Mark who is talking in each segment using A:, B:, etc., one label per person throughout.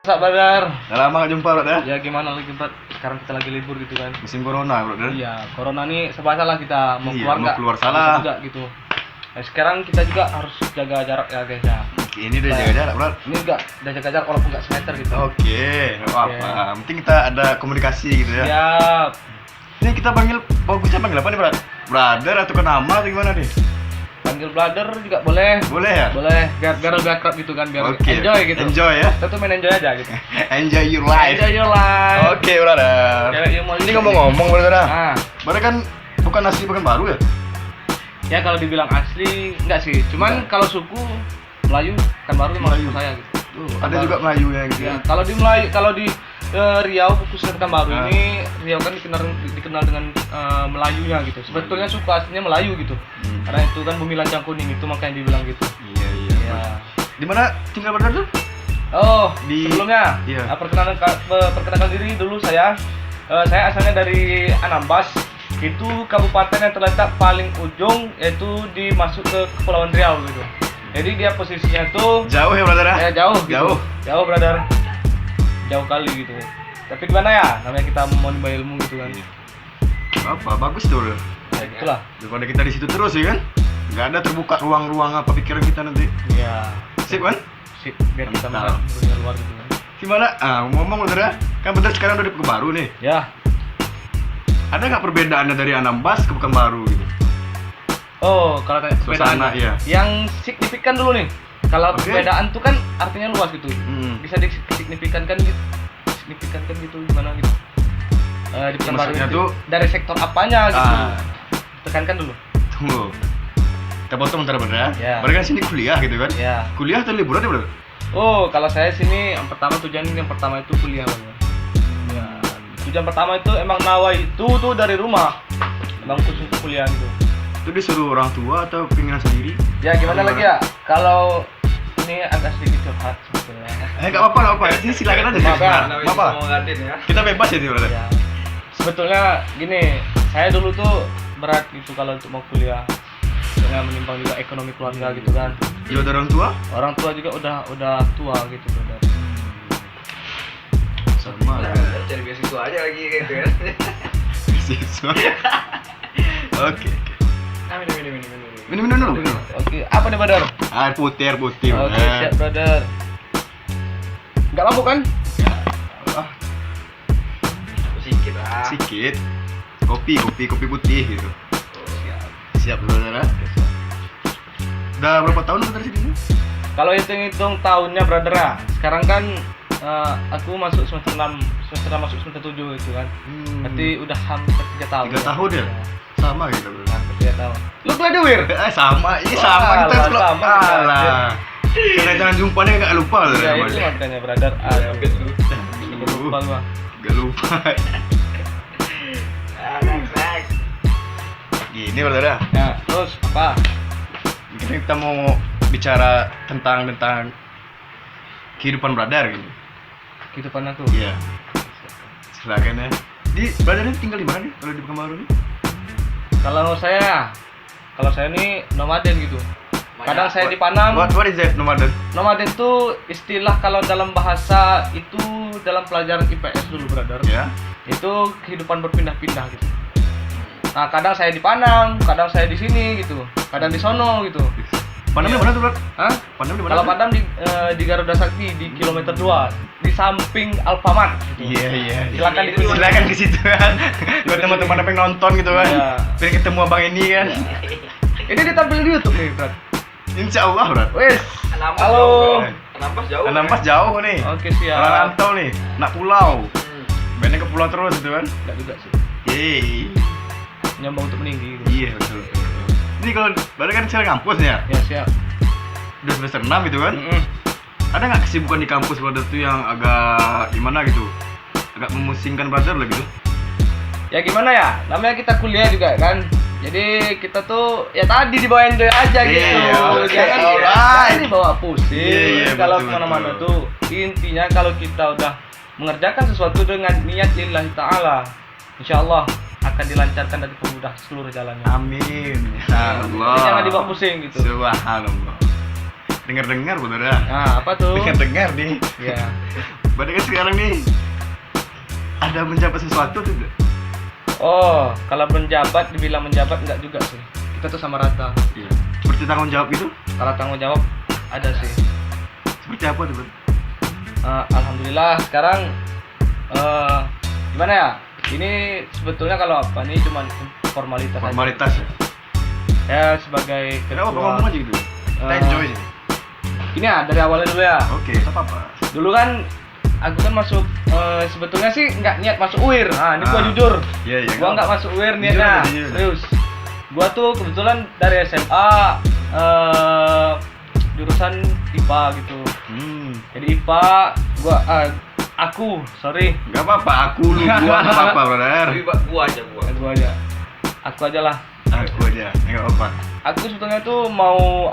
A: Kak Badar.
B: Udah lama gak jumpa, Bro, ya?
A: Ya gimana lagi Pak? Sekarang kita lagi libur gitu kan.
B: Musim corona, Bro, ya?
A: Iya, corona nih serba salah kita mau
B: Iya,
A: keluar
B: mau
A: nggak?
B: keluar salah.
A: Juga gitu. Nah, sekarang kita juga harus jaga jarak ya guys ya.
B: Ini udah jaga jarak, Bro.
A: Ini enggak udah jaga jarak walaupun nggak semeter gitu.
B: Oke, nggak apa-apa. Yang penting kita ada komunikasi gitu ya.
A: Siap.
B: Ini kita panggil, bagusnya panggil apa nih, Bro? Brother atau ke nama atau gimana nih?
A: Panggil brother juga boleh.
B: Boleh ya?
A: Boleh, biar lebih akrab gitu kan, biar
B: Oke.
A: enjoy gitu.
B: Enjoy ya?
A: Kita tuh main enjoy aja gitu.
B: Enjoy your life.
A: Enjoy your life.
B: Oke, Brother.
A: Cewek yang mau
B: Ini ngomong-ngomong, Brother.
A: Ah,
B: Brother kan bukan asli Pekanbaru ya?
A: ya kalau dibilang asli enggak sih. Cuman kalau suku Melayu kan baru emang suku saya gitu.
B: Ada juga Melayu ya gitu
A: Ya,
B: ya.
A: kalau di Melayu, kalau di Riau khususnya Pekanbaru
B: Ah.
A: ini, Riau kan dikenal dengan Melayunya gitu. Sebetulnya suku aslinya Melayu gitu. Karena itu kan bumi lancang kuning itu makanya dibilang gitu.
B: Iya, iya.
A: Ya.
B: Di mana tinggal Brother tuh?
A: Oh,
B: Di-
A: sebelumnya
B: iya.
A: perkenalkan diri dulu saya. Saya asalnya dari Anambas. Itu kabupaten yang terletak paling ujung, yaitu masuk ke Kepulauan Riau gitu. Jadi dia posisinya tuh
B: Jauh ya, Brother?
A: ya jauh gitu.
B: Jauh.
A: Jauh, brother. Jauh kali gitu. Tapi gimana ya? Namanya kita mau nimba ilmu gitu kan.
B: Apa? Bagus tuh, Bro.
A: Ya itulah.
B: Daripada kita di situ terus ya kan? Nggak ada terbuka ruang-ruang apa pikiran kita nanti.
A: Iya.
B: Sip kan?
A: Sip, biar kita
B: Mantap.
A: bisa dunia luar gitu kan.
B: Gimana? Ngomong Brother ya? Kan Brother sekarang udah di Pekanbaru nih.
A: Ya.
B: Ada nggak perbedaannya dari Anambas ke Pekanbaru gitu?
A: Oh, kalau kayak
B: Suasana,
A: perbedaannya.
B: iya.
A: Yang signifikan dulu nih. Kalau
B: Oke.
A: perbedaan tuh kan artinya luas gitu.
B: Hmm.
A: Bisa disignifikankan gitu. Signifikankan gitu gimana gitu. Di Pekanbaru
B: Maksudnya
A: itu
B: tuh-
A: dari sektor apanya gitu.
B: Ah.
A: Tekankan dulu.
B: Tunggu. Kita potong bentar Brother ya.
A: Ya.
B: Brother kan sini kuliah gitu kan?
A: Ya.
B: Kuliah atau liburan ya, Brother?
A: Oh, kalau saya sini yang pertama itu kuliah, Bang. Ya, tujuan pertama itu emang nawa itu tuh dari rumah. Emang khusus kuliah gitu.
B: Itu disuruh orang tua atau keinginan sendiri?
A: Ya gimana lagi ya? Kalau ini agak sedikit curhat sebetulnya.
B: Nggak apa-apa. Ini silakan aja.
A: Maaf ya.
B: Apa? Kita bebas ya, Brother.
A: Ya. Sebetulnya gini, saya dulu tuh berat gitu kalau untuk mau kuliah. Karena menimbang juga ekonomi keluarga gitu kan.
B: Ya udah orang tua?
A: Orang tua juga udah tua gitu udah.
B: Sama lah.
C: Cari beasiswa aja lagi gitu kan.
B: Siswa. Oke.
C: Minum.
B: Minum dulu.
A: Oke, apa nih, Badar?
B: Air putih.
A: Oke,
B: Brother.
A: siap, brother. Enggak mabuk kan?
B: Ah,
C: Sedikit lah.
B: sedikit. Kopi putih gitu. Siap Brother ya. Udah berapa tahun Brother di sini?
A: Kalau hitung-hitung tahunnya, brother ya. Sekarang kan aku masuk semester 6, masuk semester 7 gitu kan. Berarti udah hampir 3 tahun.
B: 3 tahun ya? Sama gitu Brother.
A: Hampir 3 tahun. Lu gladiwir?
B: Sama, ini sama
A: Wah,
B: kita
A: lah,
B: belum.
A: sama kita.
B: Alah. Karena jangan jumpa nih nggak lupa loh.
A: Ya itu makanya, brother. Lupa gua.
B: Gak lupa.
C: Next.
B: Gini Brother ya.
A: Ya, terus apa?
B: Mungkin kita mau bicara tentang kehidupan Brother gitu.
A: Kehidupan aku.
B: Iya. Silakan ya. Brother ini tinggal di mana nih kalau di Pekanbaru nih?
A: Kalau saya nih nomaden gitu. Kadang saya di Panam.
B: What is that nomaden?
A: Nomaden itu istilah kalau dalam bahasa itu dalam pelajaran IPS dulu, brother.
B: Ya.
A: Itu kehidupan berpindah-pindah gitu. Nah, kadang saya di Panam, kadang saya di sini gitu, kadang di sono gitu.
B: Padamnya
A: Iya.
B: mana tuh, Bro?
A: Hah?
B: Padam di mana?
A: Kalau
B: tuh?
A: Padam di Garuda Sakti di kilometer 2 di samping Alfamart. Gitu.
B: Iya.
A: Silakan
C: Itu
A: dikunjungi.
B: Silakan ke situ kan. Buat teman-teman yang pengen nonton gitu kan.
A: Iya.
B: Pengen ketemu abang ini kan.
A: Ini ditampil di YouTube nih, Bro.
B: Insya Allah, Bro.
A: Wes.
C: Anambas
A: Halo.
C: jauh, bro. Anambas jauh.
B: Anambas jauh nih.
A: Oke, siap.
B: Orang rantau nih, nak pulau. Mainnya ke pulau terus gitu kan.
A: Enggak juga sih.
B: Yeay.
A: Nyoba untuk meninggi gitu.
B: Iya, betul. Ini kalau baru kan sekarang kampus ya.
A: Ya, siap.
B: Udah semester 6 gitu kan.
A: Mm-mm.
B: Ada nggak kesibukan di kampus Brother tuh yang agak gimana gitu? Agak memusingkan Brother lah gitu.
A: Ya gimana ya? Namanya kita kuliah juga kan. Jadi kita tuh ya tadi dibawa enjoy aja gitu.
B: Iya, oke,
A: Jangan
B: alright.
A: dibawa pusing.
B: Iya,
A: Kalau
B: betul,
A: kemana-mana
B: betul.
A: tuh intinya kalau kita udah mengerjakan sesuatu dengan niat lillahi ta'ala, insyaallah akan dilancarkan dan dipermudah seluruh jalannya.
B: Amin. Ya Allah.
A: Jadi jangan dibawa pusing gitu.
B: Subhanallah. Dengar-dengar Brother ya.
A: Nah, apa tuh?
B: Dengar-dengar nih.
A: Ya.
B: Berarti kan sekarang nih ada menjabat sesuatu tuh.
A: Oh, kalau menjabat, dibilang menjabat enggak juga sih. Kita tuh sama rata.
B: Iya. Seperti tanggung jawab gitu.
A: Kalau tanggung jawab ada sih.
B: Seperti apa tuh, Bang?
A: Alhamdulillah sekarang gimana ya? Ini sebetulnya kalau apa nih cuman formalitas.
B: Formalitas ya.
A: Ya sebagai
B: Kenapa
A: ketua.
B: ngomong aja gitu? Kita
A: Eh,
B: enjoy sih.
A: Ini ya dari awalnya dulu ya.
B: Oke, tak apa-apa.
A: Dulu kan aku kan masuk sebetulnya sih nggak niat masuk UIR. Nah, ini gua jujur.
B: Iya, iya.
A: Gua nggak masuk UIR
B: Jujur
A: niatnya.
B: aja, jujur aja.
A: Serius. Gua tuh kebetulan dari SMA jurusan IPA gitu. Jadi IPA sorry.
B: Enggak apa-apa, aku lu gua enggak apa-apa, brother.
C: Tapi Pak, gua aja.
A: Aku aja lah.
B: Aku aja, enggak apa-apa.
A: Aku sebetulnya tuh mau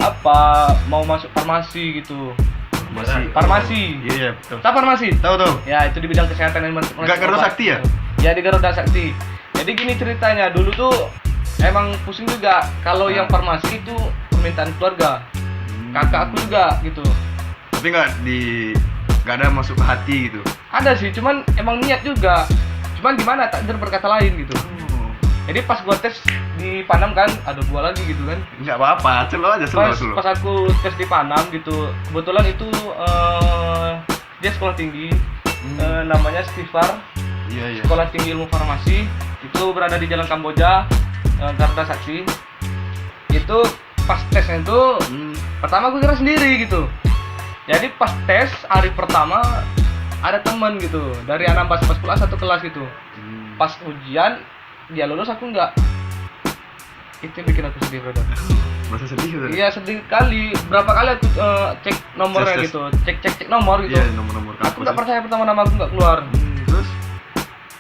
A: masuk farmasi gitu. Farmasi.
B: Iya, iya, betul.
A: Tahu farmasi?
B: Tahu tuh.
A: Ya, itu di bidang kesehatan dan
B: Enggak Garuda Sakti ya?
A: Ya, di Garuda Sakti. Jadi gini ceritanya, dulu tuh emang pusing juga kalau yang farmasi itu permintaan keluarga. Kakak aku juga gitu.
B: Tapi enggak ada masuk ke hati gitu.
A: Ada sih, cuman emang niat juga. Cuman gimana takdir berkata lain gitu. Jadi pas gua tes di Panam kan, ada gua lagi gitu kan.
B: Enggak apa-apa, selo aja selo.
A: Pas aku tes di Panam gitu, kebetulan itu dia sekolah tinggi, namanya Stifar,
B: Iya, iya.
A: Sekolah Tinggi Ilmu Farmasi. Itu berada di Jalan Kamboja, Garuda Sakti. Itu pas tesnya itu pertama aku kira sendiri gitu. Jadi pas tes hari pertama ada temen gitu dari Anambas pas pula satu kelas gitu. Pas ujian dia lulus, aku enggak. Itu yang bikin aku sedih, brother.
B: Merasa sedih gitu.
A: Iya, sedih kali. Berapa kali aku cek nomornya
B: Tes.
A: gitu. Cek nomor gitu.
B: Iya, nomor-nomor
A: Aku enggak percaya pertama nama aku enggak keluar.
B: Terus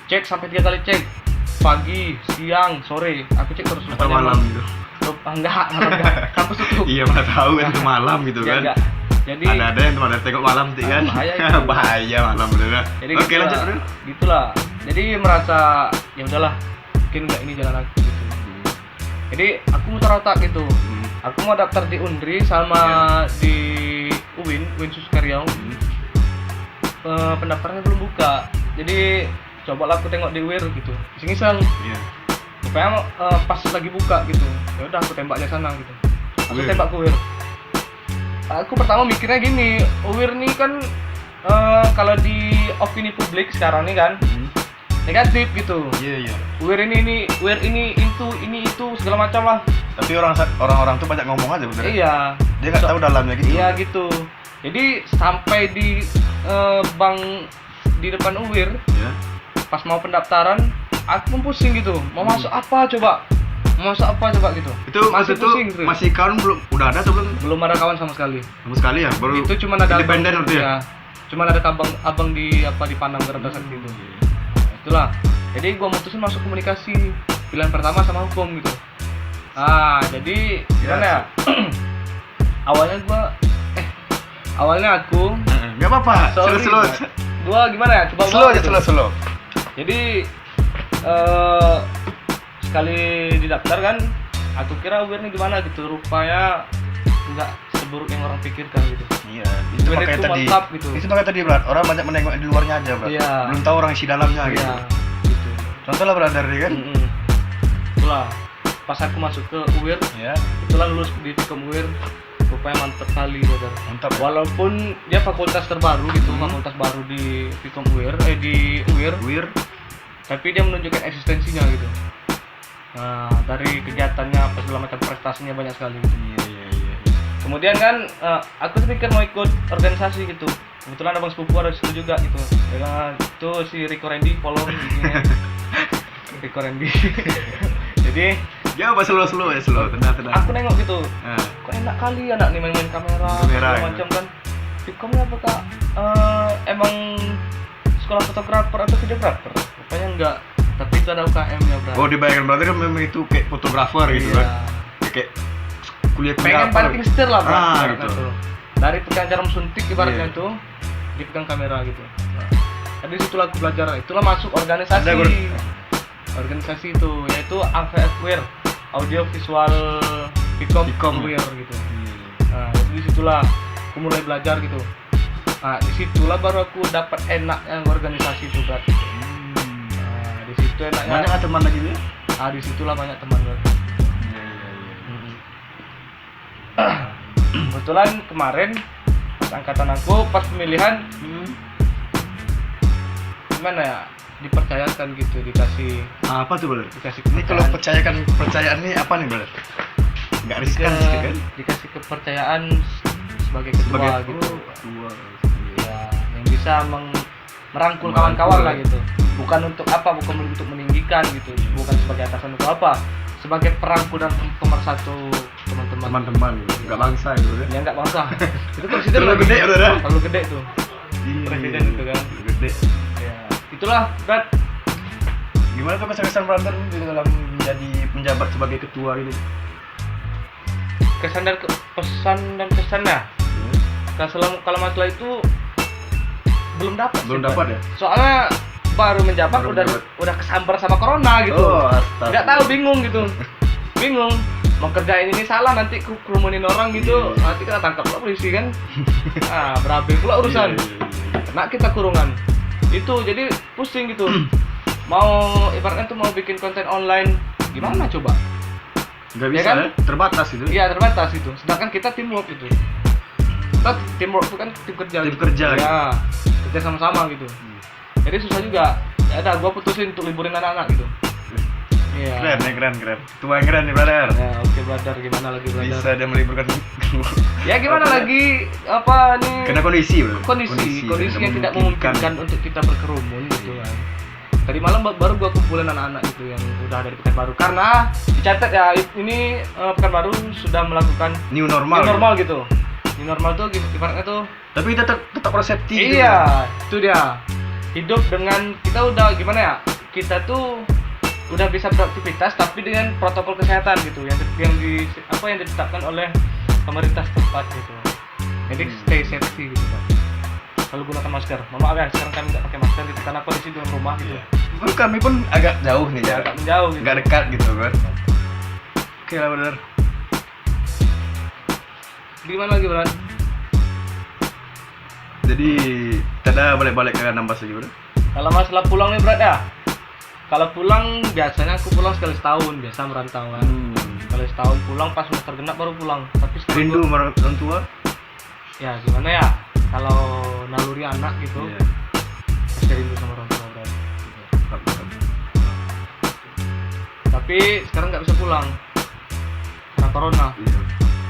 A: Cek sampai 3 kali cek. Pagi, siang, sore. Aku cek terus.
B: atau malam gitu.
A: Enggak, kampus tutup.
B: Iya, mana tahu kan itu malam gitu
A: Ya,
B: kan.
A: enggak. Jadi
B: Ada yang teman tengok malam tuh kan.
A: bahaya itu.
B: Bahaya malam bener.
A: Jadi
B: Oke,
A: gitulah.
B: lanjut dulu.
A: Gitulah. Jadi merasa ya udahlah, mungkin enggak ini jalan aku gitu. Jadi aku muter otak gitu. Aku mau daftar di Undri sama di UIN Suskaryau. Pendaftarannya belum buka. Jadi cobalah aku tengok di UIR gitu. Iseng-iseng.
B: Iya.
A: Supaya pas lagi buka gitu. Ya udah aku tembak aja sana gitu. Aku
B: UIR.
A: tembak ke UIR. Aku pertama mikirnya gini, UIR nih kan kalau di opini publik sekarang nih kan negatif gitu.
B: Iya, iya.
A: UIR ini itu segala macam lah.
B: Tapi orang-orang tuh banyak ngomong aja bener.
A: Iya.
B: Dia nggak tahu dalamnya gitu.
A: Iya gitu. Jadi sampai di bank di depan UIR
B: Iya.
A: pas mau pendaftaran, aku pun pusing gitu. Mau masuk apa coba? Mau masuk apa coba gitu.
B: Itu
A: masih
B: waktu itu
A: pusing terus.
B: masih kawan belum udah ada atau belum?
A: Belum ada kawan sama sekali.
B: Sama sekali ya, baru
A: Itu cuma ada
B: independen
A: abang,
B: waktu ya.
A: Cuma ada abang di Panang Garuda Sakti itu. Itulah. Jadi gua mutusin masuk komunikasi. Pilihan pertama sama hukum gitu. Jadi gimana ya? Awalnya aku
B: Enggak apa-apa.
A: sorry,
B: Slow.
A: gua gimana ya? Coba
B: Slow aja,
A: gitu.
B: slow.
A: Jadi sekali didaftar kan, aku kira UIR ini gimana gitu. Rupanya nggak seburuk yang orang pikirkan gitu.
B: Iya, itu
A: UIR
B: makanya
A: itu
B: tadi.
A: mantap gitu.
B: Itu makanya tadi, Brat. Orang banyak menengok di luarnya aja, Brat.
A: Iya.
B: Belum tahu orang isi dalamnya gitu.
A: Iya, gitu.
B: Contoh lah, brother, ya kan?
A: Itulah. Pas aku masuk ke UIR,
B: Iya.
A: itulah lulus di Fikom UIR. Rupanya mantap kali, brother.
B: Mantap.
A: Walaupun dia fakultas terbaru gitu, fakultas baru di Fikom UIR, di UIR,
B: Wir.
A: tapi dia menunjukkan eksistensinya gitu. Nah, dari kegiatannya apa segala macam prestasinya banyak sekali gitu.
B: Iya.
A: Kemudian kan aku tuh pikir mau ikut organisasi gitu. Kebetulan abang sepupu ada di situ juga gitu. Ya kan, itu si Rico Randy, follow IG-nya. Rico Randy. Jadi
B: Ya, apa slow ya, slow. Tenang.
A: aku nengok gitu.
B: Nah,
A: Kok enak kali anak nih main-main kamera,
B: Kamera,
A: segala
B: gitu.
A: macam kan. Fikomnya apa kak? Emang sekolah fotografer atau videografer? Rupanya enggak. Tapi itu ada UKM-nya, Bro.
B: oh dibayangkan berarti kan memang itu kayak fotografer gitu
A: Iya.
B: kan. Kayak kuliah
A: Pengen
B: apa.
A: banting setir lah, Bro.
B: Gitu.
A: Dari pegang jarum suntik ibaratnya
B: Iya.
A: tuh, dipegang kamera gitu. Nah, tadi situlah aku belajar. Itulah masuk organisasi.
B: Ada, Bro.
A: Organisasi itu yaitu AVF WIR, Audio Visual Fikom
B: Fikom,
A: WIR gitu. Nah, jadi situlah aku mulai belajar gitu. Nah, disitulah baru aku dapat enaknya organisasi itu berarti. Nah, di situ enaknya.
B: Banyak nggak teman lagi nih?
A: Ah, disitulah banyak teman berarti. Kebetulan kemarin pas angkatan aku pas pemilihan gimana ya, dipercayakan gitu, dikasih
B: Apa tuh brother?
A: dikasih
B: Ini kalau
A: kepercayaan.
B: kepercayaan ini apa nih brother? Nggak riskan sih kan?
A: Dikasih kepercayaan sebagai ketua gitu.
B: Ketua.
A: Ya, yang bisa merangkul
B: Merangkul,
A: kawan-kawan lah
B: ya.
A: gitu. Bukan untuk apa, bukan untuk meninggikan gitu, bukan sebagai atasan atau apa, sebagai perangkul dan pemersatu teman-teman.
B: Teman-teman, nggak bangsa itu brother.
A: Ya nggak bangsa. Itu presiden
B: Terlalu
A: lagi.
B: gede, brother.
A: Terlalu gede tuh.
B: Iya,
A: Presiden itu kan.
B: Gede.
A: Ya, itulah Brad.
B: Gimana tuh kesan brother di dalam menjadi penjabat sebagai ketua ini?
A: Pesan dan kesannya. Kalau masalah itu belum dapat.
B: Belum
A: sih,
B: dapat
A: Brad.
B: ya?
A: Soalnya baru menjabat
B: Baru
A: udah
B: menjabat.
A: udah kesambar sama corona gitu.
B: Oh, astaga.
A: Nggak tahu, bingung gitu. Bingung mau kerjain ini salah, nanti kerumunin orang gitu,
B: Iya.
A: nanti kena tangkap pula polisi kan. Berabe pula urusan.
B: Iya.
A: Kena kita kurungan. Itu jadi pusing gitu. Mau ibaratnya tuh mau bikin konten online gimana coba?
B: Nggak
A: Ya
B: bisa
A: kan?
B: ya? Terbatas itu.
A: Iya, terbatas itu. Sedangkan kita teamwork itu. Kita teamwork itu kan tim kerja.
B: Tim
A: gitu.
B: kerja,
A: Ya, kerja sama-sama gitu. Jadi susah juga. Ya udah, gua putusin untuk liburin anak-anak gitu. Iya.
B: Keren ya, keren. Ketua yang keren nih brother.
A: Ya, oke brother, gimana lagi brother?
B: Bisa dia meliburkan.
A: Ya gimana
B: Apa ya?
A: lagi apa nih?
B: Kena kondisi bro.
A: Kondisi yang tidak memungkinkan untuk kita berkerumun gitu kan. Tadi malam baru gua kumpulin anak-anak gitu yang udah dari Pekanbaru, karena dicatat ya ini Pekanbaru sudah melakukan
B: New normal.
A: new normal gitu. New normal tuh ibaratnya tuh.
B: Tapi kita tetap reseptif.
A: Iya, itu dia. Hidup dengan kita udah gimana ya? Kita tuh udah bisa beraktivitas tapi dengan protokol kesehatan gitu yang ditetapkan oleh pemerintah setempat gitu. Jadi stay safety gitu kan. Selalu gunakan masker. Mohon maaf ya, sekarang kami nggak pakai masker gitu karena kondisi dalam rumah gitu.
B: Kami pun agak jauh nih
A: Ya,
B: jarak.
A: agak menjauh gitu.
B: Nggak dekat gitu kan. Oke lah brother.
A: Gimana lagi, Bro?
B: Jadi kita balik-balik ke Anambas lagi bro.
A: Kalau masalah pulang nih, Bro ya. Kalau pulang biasanya aku pulang sekali setahun, biasa merantau kan. Sekali setahun pulang pas semester genap baru pulang. Tapi sekarang
B: Rindu sama orang tua?
A: ya gimana ya? Kalau naluri anak gitu,
B: Iya.
A: pasti rindu sama orang tua, Bro. Tapi sekarang nggak bisa pulang karena corona.
B: Iya.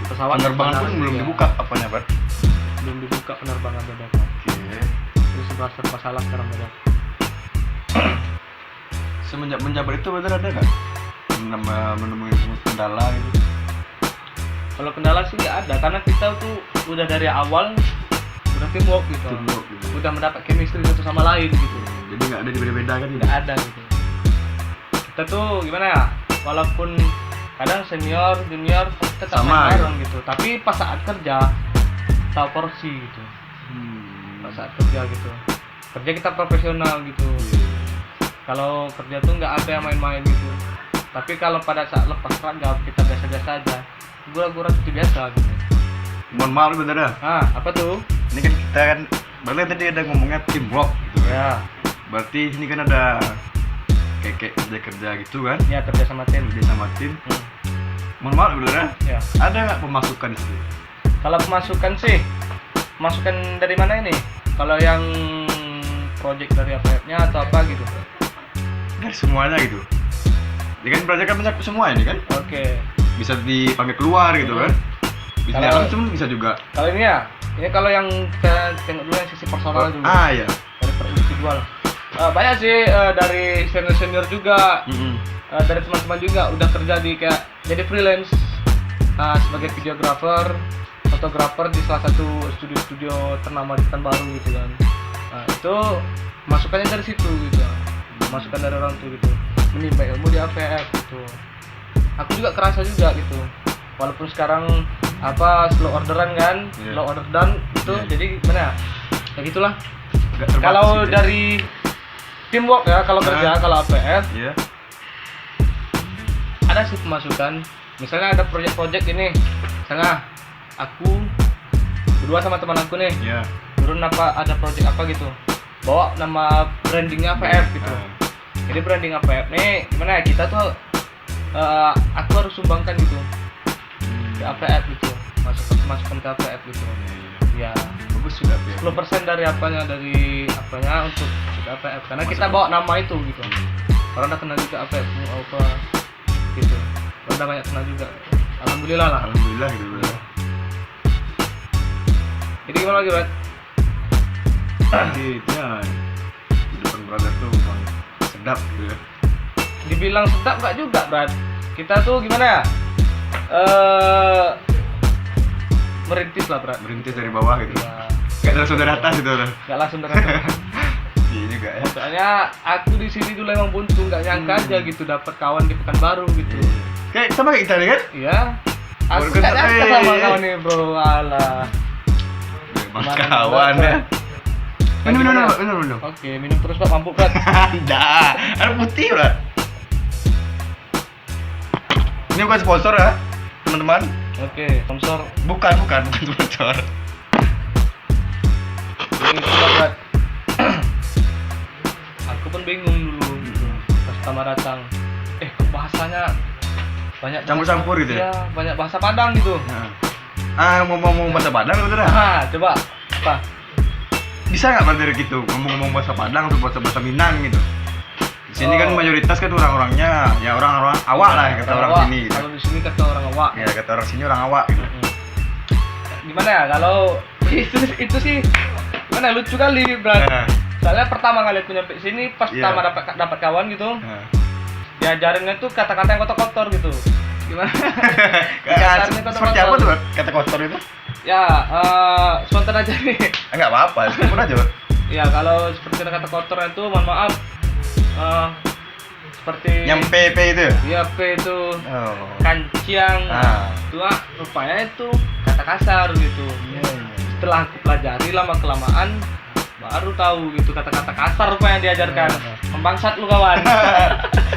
A: Pesawat
B: Penerbangan pun
A: sekarang
B: belum
A: juga
B: dibuka apanya Bro?
A: belum dibuka penerbangan dadakan.
B: Oke.
A: Jadi serba salah sekarang, Bro.
B: Semenjak menjabat itu bener ada nggak menemui kendala gitu?
A: Kalau kendala sih nggak ada, karena kita tuh udah dari awal udah teamwork gitu.
B: Teamwork gitu.
A: Udah mendapat chemistry satu sama lain gitu.
B: Jadi nggak ada beda-beda kan?
A: Nggak ada gitu. Kita tuh gimana ya? Walaupun kadang senior, junior tetap
B: Sama,
A: main bareng gitu. Tapi pas saat kerja tahu porsi gitu. Pas saat kerja gitu. Kerja kita profesional gitu. Kalau kerja tuh nggak ada yang main-main gitu. Tapi kalau pada saat lepas ragam kita biasa-biasa aja. Gua seperti biasa gitu.
B: Mohon maaf nih bener dah.
A: Apa tuh?
B: Ini kan kita kan berarti tadi ada ngomongnya teamwork gitu kan.
A: Ya,
B: Berarti ini kan ada kayak kerja gitu kan?
A: ya kerja sama tim.
B: Kerja sama tim. Mohon maaf bener dah.
A: Ya.
B: Ada nggak pemasukan di situ?
A: Kalau pemasukan sih, masukan dari mana ini? Kalau yang project dari APF-nya atau apa gitu?
B: Dari semuanya gitu. Ini kan proyek kan banyak semua ini kan?
A: Oke.
B: Bisa dipanggil keluar gitu kan? Bisa
A: Kalau-
B: langsung bisa juga.
A: Kalau ini ya, ini kalau yang kita tengok dulu yang sisi personal dulu.
B: Iya.
A: Dari per individual. Banyak sih dari senior juga, dari teman-teman juga udah kerja di kayak jadi freelance sebagai videographer, fotografer di salah satu studio ternama di Pekanbaru gitu kan. Itu masukannya dari situ gitu. Masukan dari orang tuh gitu. Menimba ilmu di APF gitu. Aku juga kerasa juga gitu. Walaupun sekarang slow orderan kan,
B: Iya.
A: slow order done gitu.
B: Iya.
A: Jadi gimana ya? Ya gitulah.
B: Nggak terbatas
A: Kalau
B: gitu ya.
A: dari teamwork ya, kalau kerja, kalau APF
B: Iya.
A: ada sih pemasukan. Misalnya ada proyek-proyek ini, misalnya aku berdua sama teman aku nih,
B: Iya.
A: turun apa ada project apa gitu, bawa nama brandingnya AVF gitu. Jadi branding AVF nih gimana ya, kita tuh aku harus sumbangkan gitu ke AVF gitu, masukkan ke AVF gitu ya.
B: Bagus juga ya.
A: 10% dari apanya untuk ke AVF, karena kita bawa nama itu gitu. Orang udah kenal juga AVF apa gitu, orang udah banyak kenal juga, alhamdulillah lah.
B: Alhamdulillah gitu bro.
A: Jadi gimana lagi, Bro?
B: Jadi ya kehidupan brother tuh memang sedap gitu ya.
A: Dibilang sedap nggak juga, Brad. Kita tuh gimana ya? Merintis lah, Brad.
B: Merintis dari bawah gitu.
A: Ya,
B: Gak langsung dari atas gitu loh.
A: nggak langsung dari atas.
B: Iya juga ya.
A: Soalnya aku di sini dulu emang buntu, nggak nyangka aja gitu dapat kawan di Pekanbaru gitu.
B: Kayak sama kayak kita nih kan?
A: Iya. Aku
B: Baru
A: nggak
B: kenal,
A: nyangka sama
B: eh.
A: kawan nih, bro. Alah.
B: Mas
A: Gimana,
B: kawan
A: Brad?
B: ya. Minum,
A: Gimana?
B: minum.
A: Oke, minum terus, Pak. Mabuk, Brad.
B: Tidak, air putih lah. Ini bukan sponsor ya, teman-teman.
A: Oke, sponsor.
B: Bukan sponsor.
A: Ini coba, Brad. Aku pun bingung dulu pas pertama datang. Bahasanya banyak
B: Campur-campur gitu ya?
A: Iya, banyak bahasa Padang gitu.
B: Ngomong bahasa Padang bener dah.
A: Nah, coba apa?
B: Bisa nggak brother gitu ngomong bahasa Padang atau bahasa Minang gitu? Di sini kan
A: Oh.
B: mayoritas kan orang-orangnya ya orang-orang awak lah kata orang
A: awak.
B: sini. Gitu.
A: Kalau di sini kata orang awak.
B: Ya kata orang sini orang awak gitu.
A: Gimana ya kalau itu sih gimana, lucu kali, Brad.
B: Nah,
A: Soalnya pertama kali aku nyampe sini pas
B: Iya.
A: pertama dapat kawan gitu,
B: nah.
A: diajarinnya tuh kata-kata yang kotor-kotor gitu. Gimana? Diajarinnya
B: Seperti apa tuh Bro, kata kotor itu?
A: Ya, spontan aja nih.
B: Enggak apa-apa, sebut aja Bro.
A: Ya, kalau seperti kata kotor itu mohon maaf. Seperti
B: Yang PP itu.
A: ya P itu
B: Oh.
A: kanciang.
B: Ah.
A: Itu rupanya itu kata kasar gitu. Setelah aku pelajari lama kelamaan baru tahu gitu kata-kata kasar rupanya diajarkan. Membangsat lu, kawan.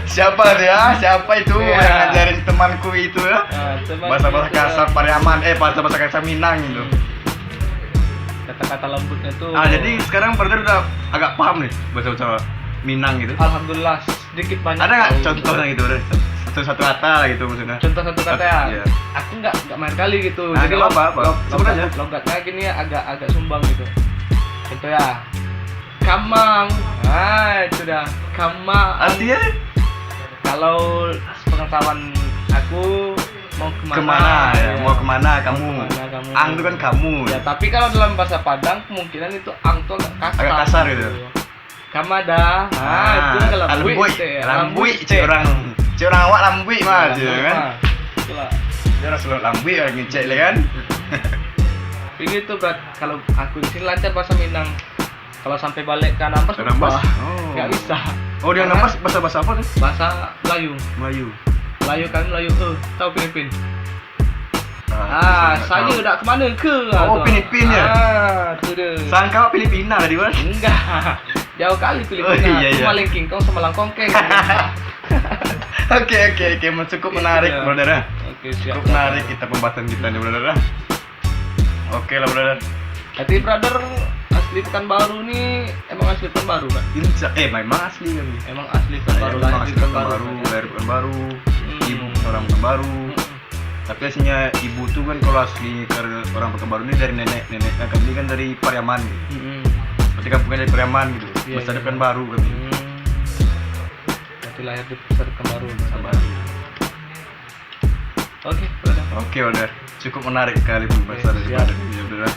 B: Siapa dia? Siapa itu
A: Iya.
B: yang ngajarin temanku itu ya?
A: Coba
B: Bahasa-bahasa
A: gitu.
B: kasar Pariaman, bahasa-bahasa kasar Minang gitu.
A: Kata-kata lembutnya tuh.
B: Jadi sekarang brother udah agak paham nih bahasa-bahasa Minang gitu.
A: Alhamdulillah sedikit banyak.
B: Ada nggak
A: tahu
B: contohnya gitu brother? Satu kata lah gitu maksudnya.
A: Contoh satu kata ya.
B: Iya.
A: Aku nggak main kali gitu.
B: Nah,
A: Jadi
B: nggak apa-apa. Sebut aja.
A: logatnya gini ya, agak sumbang gitu. Contoh ya. Kamang. Nah, itu dah. Kamang.
B: Artinya
A: Kalau pengetahuan aku mau kemana?
B: kemana ya? Mau kemana kamu?
A: Kemana kamu?
B: Ang itu kan kamu.
A: Ya, tapi kalau dalam bahasa Padang kemungkinan itu ang tuh agak kasar.
B: Agak kasar gitu.
A: Kamada. Nah, itu kan
B: lambui,
A: lambui,
B: orang awak lambui mas, ya kan?
A: Itulah.
B: Dia harus lambui orang ngecek lah kan?
A: Begitu, Brat. Kalau aku di sini lancar bahasa Minang. Kalau sampai balik ke Anambas,
B: Anambas?
A: wah,
B: Oh.
A: nggak bisa.
B: Oh dia
A: Karena
B: Anambas bahasa apa tuh?
A: bahasa Melayu.
B: Melayu.
A: Melayu kan Melayu. Tahu Filipin?
B: Nggak
A: Saya
B: tahu.
A: udah kemana ke?
B: Oh, Filipin ya?
A: Itu dia.
B: Sangka Filipina tadi mas?
A: Enggak. Jauh kali Filipina.
B: Oh, iya, iya.
A: Cuma Lengkingkong sama Langkongkeng.
B: Oke, cukup menarik
A: Iya.
B: brother ya.
A: Oke, siap.
B: Cukup menarik kita pembahasan kita nih brother ya. Oke lah brother.
A: Jadi brother asli Pekanbaru nih emang asli Pekanbaru kan?
B: Memang asli kan.
A: Emang asli Pekanbaru,
B: Memang
A: lahir
B: asli
A: di
B: Pekanbaru,
A: kan?
B: lahir Pekanbaru,
A: Hmm.
B: ibu orang Pekanbaru. Tapi aslinya ibu tuh kan kalau asli orang Pekanbaru ini dari nenek kami kan dari Pariaman.
A: Mm-mm.
B: Berarti kampungnya dari Pariaman gitu.
A: Iya,
B: Besar
A: iya.
B: Pekanbaru kami.
A: Berarti lahir di Pekanbaru.
B: Pekanbaru.
A: Oke, brother.
B: Oke brother, cukup menarik sekali pembahasan
A: Oke,
B: dari
A: siap.
B: brother ini brother.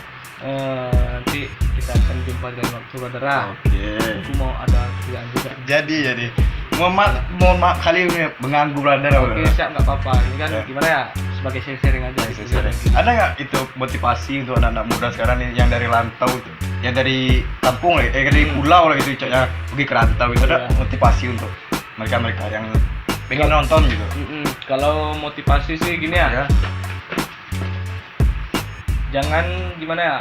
A: Nanti kita akan jumpa di lain waktu, brother.
B: Oke.
A: Aku mau ada kerjaan juga.
B: Jadi. Mohon maaf kali ini mengganggu brother.
A: Oke, siap, nggak apa-apa. Ini kan
B: Ya.
A: gimana ya? Sebagai sharing aja.
B: Ada nggak itu motivasi untuk anak-anak muda sekarang nih yang dari rantau itu, yang dari kampung lah, dari pulau lah gitu, caknya pergi ke rantau itu ada
A: Iya.
B: motivasi untuk mereka yang pengen nonton gitu.
A: Kalau motivasi sih gini ya.
B: Ya.
A: Jangan gimana ya,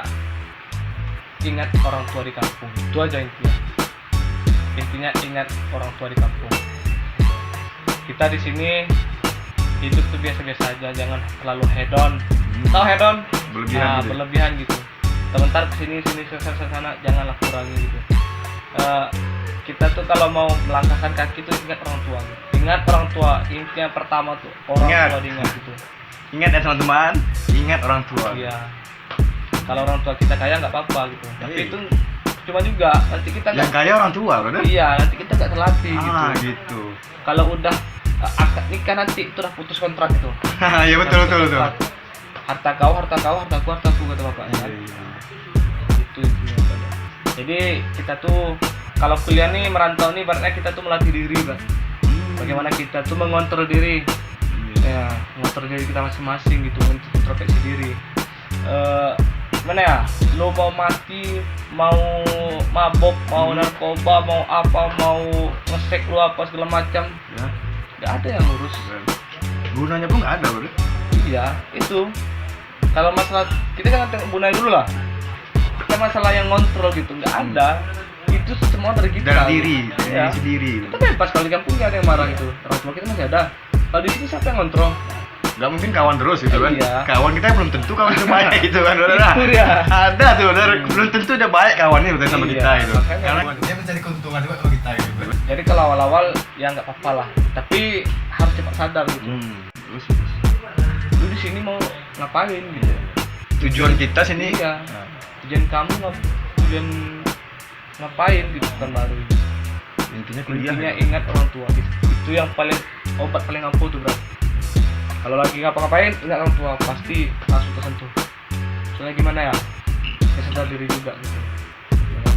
A: ingat orang tua di kampung, itu aja intinya ingat orang tua di kampung. Kita di sini hidup tuh biasa-biasa aja, jangan terlalu hedon. Tahu hedon?
B: Berlebihan gitu.
A: Berlebihan gitu. sebentar kesini sini sana janganlah kurangi gitu. Kita tuh kalau mau melangkahkan kaki tuh ingat orang tua gitu. Ingat orang tua, intinya pertama tuh orang
B: Ingat.
A: tua diingat gitu.
B: Ingat ya teman-teman, ingat orang tua.
A: Iya, kalau orang tua kita kaya nggak apa-apa gitu, tapi
B: Iya.
A: itu cuma juga nanti kita
B: Yang
A: nggak,
B: kaya orang tua, bener?
A: iya nanti kita nggak terlatih
B: Ah,
A: gitu.
B: gitu.
A: Kalau udah akad nikah nanti itu udah putus kontrak itu.
B: Ya betul betul betul.
A: Harta kau, hartaku kata bapaknya. Kan?
B: Iya.
A: Itu intinya. Jadi kita tuh kalau kuliah nih merantau nih, ibaratnya kita tuh melatih diri, Pak. Bagaimana kita tuh mengontrol diri, ya, mengontrol diri kita masing-masing gitu, introspeksi diri. Gimana ya? Lo mau mati, mau mabok, mau narkoba, mau apa, mau ngesek lu apa segala macam,
B: Ya.
A: nggak ada yang ngurus.
B: Gunanya pun nggak ada, bro.
A: Iya, itu. Kalau masalah kita kan tengok bunai dulu lah. Kita masalah yang ngontrol gitu nggak ada. Itu semua dari kita.
B: Dari diri, dari
A: Iya.
B: diri sendiri.
A: Kita bebas kalau di kampung nggak ada yang marah gitu. Orang tua kita masih ada. Kalau di sini siapa yang ngontrol?
B: Nggak mungkin kawan terus gitu kan.
A: Iya.
B: Kawan kita belum tentu kawan itu baik gitu kan, bener.
A: Itu dia.
B: Ada tuh, bener. Belum tentu udah baik kawannya betul sama
A: Iya,
B: kita itu.
A: makanya.
B: Karena dia mencari keuntungan juga sama kita gitu.
A: Jadi kalau awal-awal ya nggak apa-apa lah. Tapi harus cepat sadar gitu.
B: Terus
A: Lu di sini mau ngapain gitu?
B: tujuan kita sini.
A: Iya.
B: Nah,
A: Tujuan kamu tujuan ngapain gitu kan baru.
B: intinya kuliah.
A: Intinya
B: ya.
A: ingat orang tua gitu. Itu yang paling obat paling ampuh tuh, bro. Kalau lagi ngapa-ngapain ingat orang tua, pasti langsung tersentuh. Soalnya gimana ya, ya sadar diri juga gitu ya kan?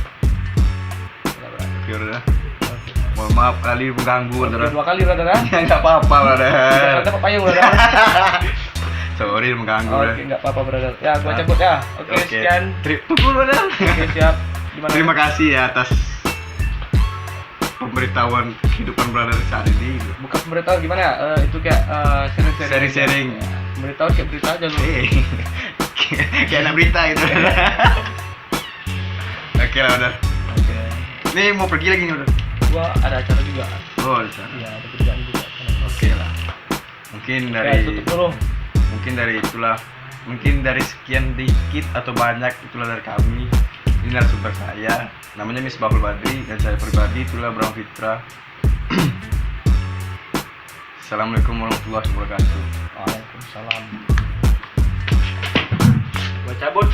A: Ya, bro.
B: Oke, udah.
A: Oke.
B: Mohon maaf kali mengganggu,
A: Oke,
B: brother.
A: 2 kali brother kan?
B: Ya nggak apa-apa, brother.
A: Ada payung brother.
B: Sorry mengganggu,
A: Oke,
B: brother.
A: nggak apa-apa brother. Ya, gua
B: Nah.
A: cabut ya. Oke, sekian.
B: Tunggu, brother.
A: Oke, siap. Gimana?
B: Terima kasih ya atas pemberitahuan kehidupan brother saat ini.
A: Bukan pemberitahuan gimana ya? Itu kayak sharing-sharing.
B: Sharing-sharing.
A: Ya. Pemberitahuan kayak berita aja lu.
B: Kayak anak berita gitu. Oke lah, brother.
A: Oke.
B: Ini mau pergi lagi nih, brother.
A: Gua ada acara juga.
B: Oh, bisa.
A: Iya, ada kerjaan juga.
B: Oke lah. Mungkin
A: Ya,
B: dari
A: tutup dulu.
B: mungkin dari sekian dikit atau banyak itulah dari kami. Ini narasumber saya, namanya Misbahul Badri, dan saya pribadi itulah Bram Fitra. Assalamualaikum warahmatullahi wabarakatuh.
A: Waalaikumsalam.
C: Gua cabut.